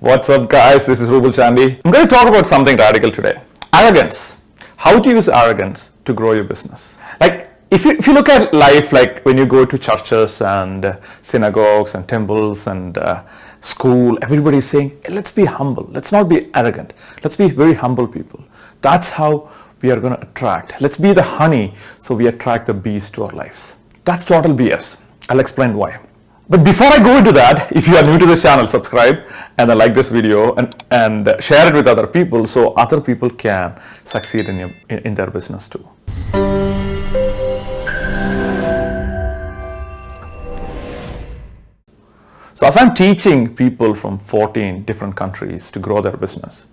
What's up, guys? This is Ruble Chandy. I'm going to talk about something radical today. Arrogance. How to use arrogance to grow your business. Like, if you look at life, like when you go to churches and synagogues and temples and school, everybody's saying, hey, let's be humble. Let's not be arrogant. Let's be very humble people. That's how we are going to attract. Let's be the honey so we attract the bees to our lives. That's total BS. I'll explain why. But before I go into that, if you are new to this channel, subscribe and then like this video and share it with other people so other people can succeed in their business too. So as I'm teaching people from 14 different countries to grow their business,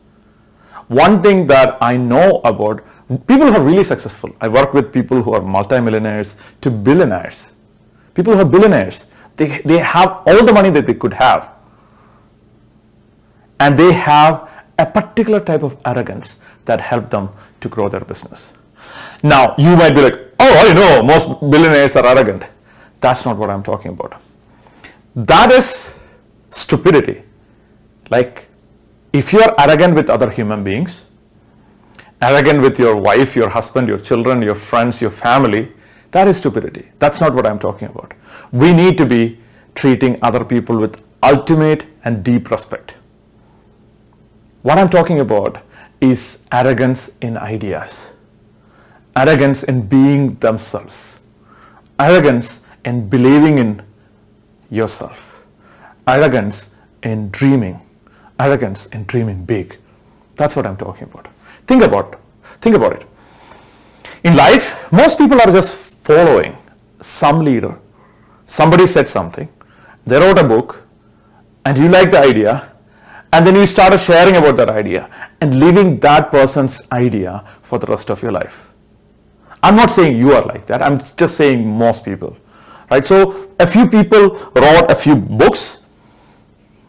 one thing that I know about people who are really successful, I work with people who are multimillionaires to billionaires. People who are billionaires, they have all the money that they could have. And they have a particular type of arrogance that helped them to grow their business. Now, you might be like, oh, I know, most billionaires are arrogant. That's not what I'm talking about. That is stupidity. Like, if you are arrogant with other human beings, arrogant with your wife, your husband, your children, your friends, your family, that is stupidity. That's not what I'm talking about. We need to be treating other people with ultimate and deep respect. What I'm talking about is arrogance in ideas, arrogance in being themselves, arrogance in believing in yourself, arrogance in dreaming, arrogance in dreaming big. That's what I'm talking about. Think about it. In life, most people are just following some leader. Somebody said something, they wrote a book, and you like the idea, and then you started sharing about that idea and living that person's idea for the rest of your life. I'm not saying you are like that. I'm just saying most people, right? So a few people wrote a few books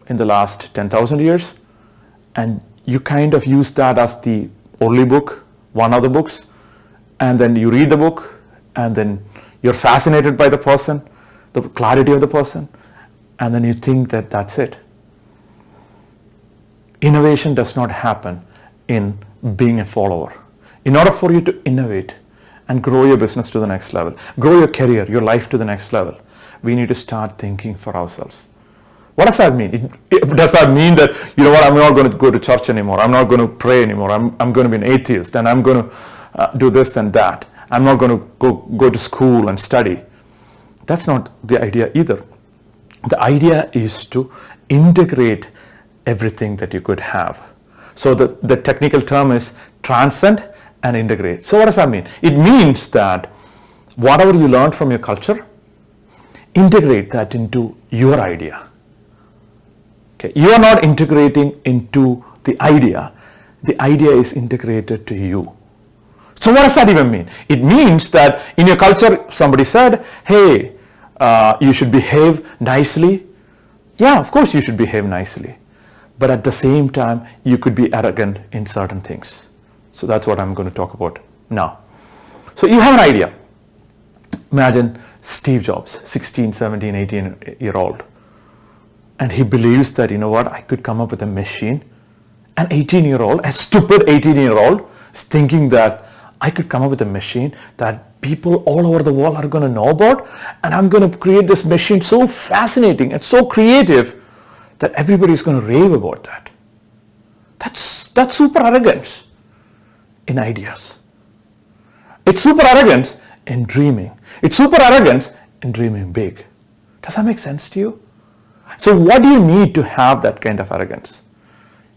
in the last 10,000 years, and you kind of use that as the only book, one of the books, and then you read the book, and then you're fascinated by the person, the clarity of the person, and then you think that that's it. Innovation does not happen in being a follower. In order for you to innovate and grow your business to the next level, grow your career, your life to the next level, we need to start thinking for ourselves. What does that mean? Does that mean that, you know what, I'm not going to go to church anymore, I'm not going to pray anymore, I'm going to be an atheist, and I'm going to do this and that, I'm not going to go to school and study? That's not the idea either. The idea is to integrate everything that you could have. So the technical term is transcend and integrate. So what does that mean? It means that whatever you learned from your culture, integrate that into your idea. Okay. You are not integrating into the idea is integrated to you. So what does that even mean? It means that in your culture, somebody said, hey, you should behave nicely. Yeah, of course you should behave nicely. But at the same time, you could be arrogant in certain things. So that's what I'm going to talk about now. So you have an idea. Imagine Steve Jobs, 16, 17, 18-year-old. And he believes that, you know what, I could come up with a machine. An 18-year-old, a stupid 18-year-old is thinking that I could come up with a machine that people all over the world are going to know about, and I'm going to create this machine so fascinating and so creative that everybody's going to rave about that. That's super arrogance in ideas. It's super arrogance in dreaming. It's super arrogance in dreaming big. Does that make sense to you? So what do you need to have that kind of arrogance?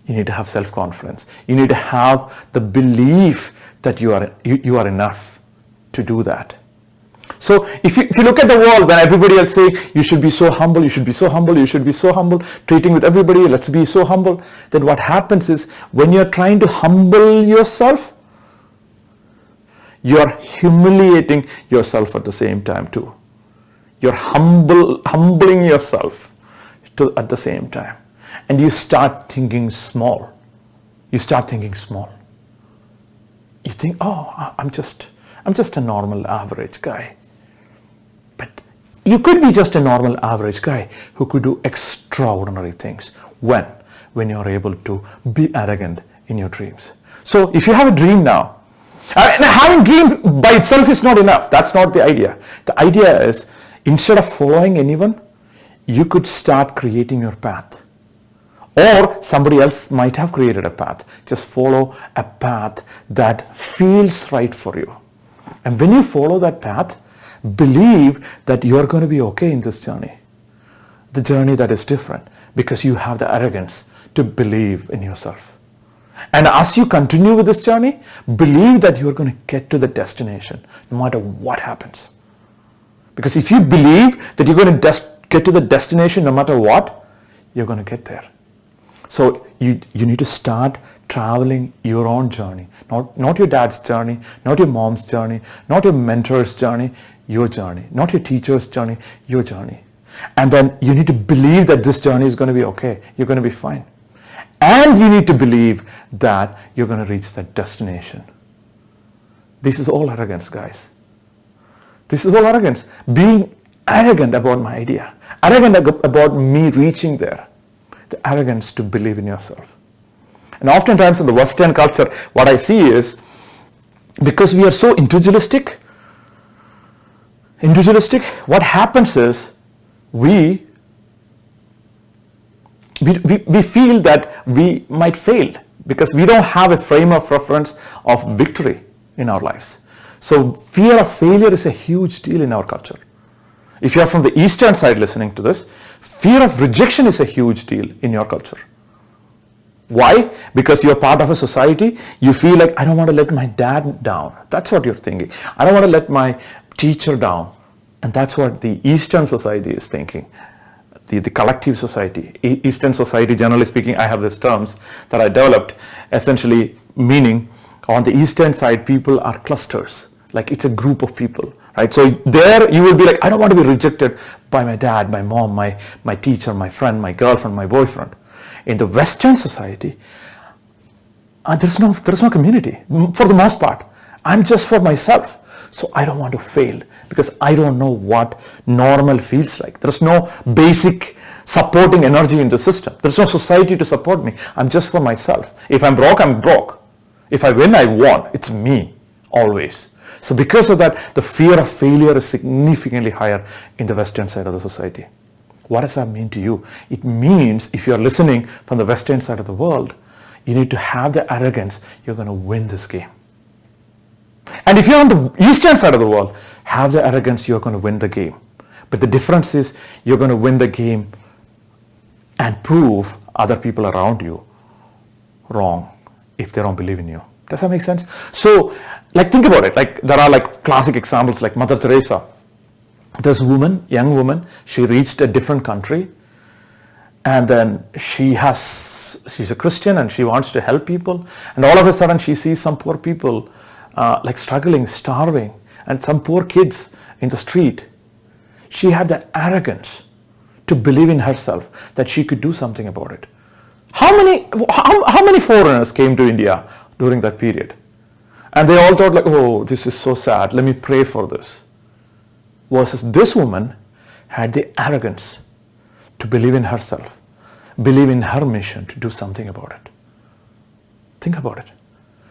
You need to have self-confidence. You need to have the belief that you are enough to do that. So if you look at the world, when everybody else say you should be so humble, you should be so humble, you should be so humble, treating with everybody, let's be so humble, then what happens is when you're trying to humble yourself, you're humiliating yourself at the same time too. You're humbling yourself at the same time. And you start thinking small. You think, oh, I'm just a normal average guy. But you could be just a normal average guy who could do extraordinary things. When when you're able to be arrogant in your dreams. So if you have a dream now, and having a dream by itself is not enough. That's not the idea. The idea is, instead of following anyone, you could start creating your path. Or somebody else might have created a path. Just follow a path that feels right for you. And when you follow that path, believe that you're going to be okay in this journey. The journey that is different, because you have the arrogance to believe in yourself. And as you continue with this journey, believe that you're going to get to the destination no matter what happens. Because if you believe that you're going to get to the destination no matter what, you're going to get there. So you need to start traveling your own journey. Not your dad's journey, not your mom's journey, not your mentor's journey, your journey. Not your teacher's journey, your journey. And then you need to believe that this journey is going to be okay. You're going to be fine. And you need to believe that you're going to reach that destination. This is all arrogance, guys. This is all arrogance. Being arrogant about my idea. Arrogant about me reaching there. The arrogance to believe in yourself. And oftentimes in the Western culture, what I see is, because we are so individualistic, what happens is we feel that we might fail because we don't have a frame of reference of victory in our lives. So fear of failure is a huge deal in our culture. If you are from the Eastern side listening to this, fear of rejection is a huge deal in your culture. Why? Because you're part of a society, you feel like, I don't want to let my dad down. That's what you're thinking. I don't want to let my teacher down. And that's what the Eastern society is thinking. The collective society. Eastern society, generally speaking, I have these terms that I developed, essentially meaning on the Eastern side, people are clusters. Like it's a group of people, right? So there you will be like, I don't want to be rejected by my dad, my mom, my teacher, my friend, my girlfriend, my boyfriend. In the Western society, there's no community for the most part. I'm just for myself. So I don't want to fail because I don't know what normal feels like. There's no basic supporting energy in the system. There's no society to support me. I'm just for myself. If I'm broke, I'm broke. If I win, I won. It's me always. So because of that, the fear of failure is significantly higher in the Western side of the society. What does that mean to you? It means if you're listening from the Western side of the world, you need to have the arrogance, you're going to win this game. And if you're on the Eastern side of the world, have the arrogance, you're going to win the game. But the difference is you're going to win the game and prove other people around you wrong if they don't believe in you. Does that make sense? So, like, think about it. Like, there are like classic examples like Mother Teresa. This woman, young woman, she reached a different country, and then she's a Christian and she wants to help people, and all of a sudden she sees some poor people like struggling, starving, and some poor kids in the street. She had that arrogance to believe in herself that she could do something about it. How many foreigners came to India during that period? And they all thought like, oh, this is so sad, let me pray for this. Versus this woman had the arrogance to believe in herself, believe in her mission to do something about it. Think about it.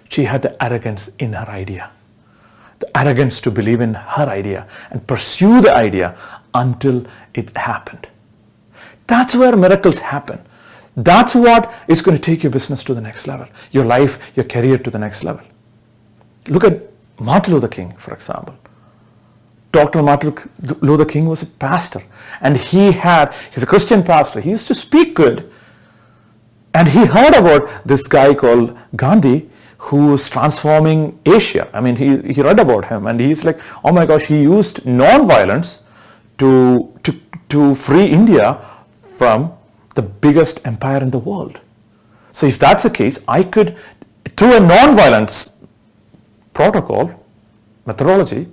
She had the arrogance in her idea. The arrogance to believe in her idea and pursue the idea until it happened. That's where miracles happen. That's what is going to take your business to the next level, your life, your career to the next level. Look at Martin Luther King, for example. Dr. Martin Luther King was a pastor, and he's a Christian pastor. He used to speak good. And he heard about this guy called Gandhi who was transforming Asia. I mean, he read about him, and he's like, oh my gosh, he used non-violence to free India from the biggest empire in the world. So if that's the case, I could, through a non-violence protocol, methodology,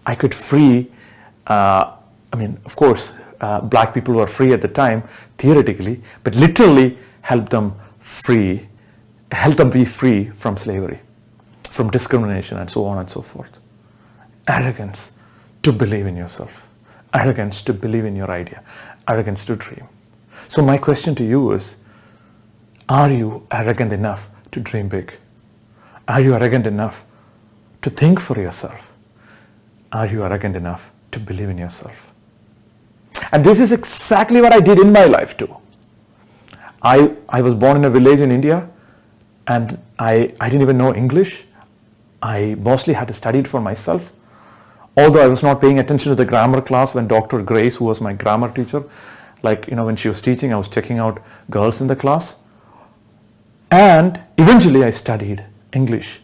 I could free, of course, black people were free at the time, theoretically, but literally help them be free from slavery, from discrimination, and so on and so forth. Arrogance to believe in yourself. Arrogance to believe in your idea. Arrogance to dream. So my question to you is, Are you arrogant enough to dream big? Are you arrogant enough to think for yourself? Are you arrogant enough to believe in yourself? And this is exactly what I did in my life too. I was born in a village in India, and I didn't even know English. I mostly had to study it for myself. Although I was not paying attention to the grammar class when Dr. Grace, who was my grammar teacher, when she was teaching, I was checking out girls in the class. And eventually I studied English.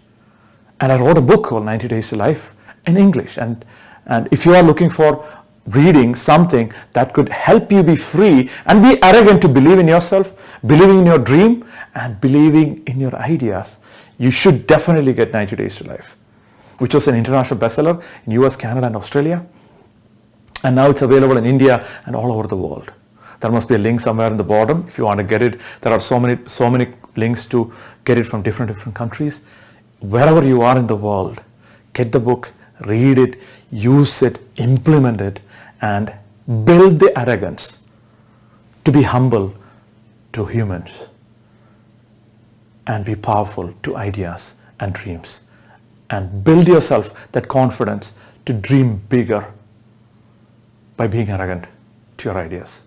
And I wrote a book called 90 Days to Life in English. And if you are looking for reading something that could help you be free and be arrogant to believe in yourself, believing in your dream, and believing in your ideas, you should definitely get 90 Days to Life, which was an international bestseller in US, Canada, and Australia. And now it's available in India and all over the world. There must be a link somewhere in the bottom if you want to get it. There are so many links to get it from different countries. Wherever you are in the world, get the book, read it, use it, implement it, and build the arrogance to be humble to humans and be powerful to ideas and dreams, and build yourself that confidence to dream bigger by being arrogant to your ideas.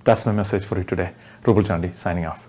That's my message for you today. Ruble Chandy signing off.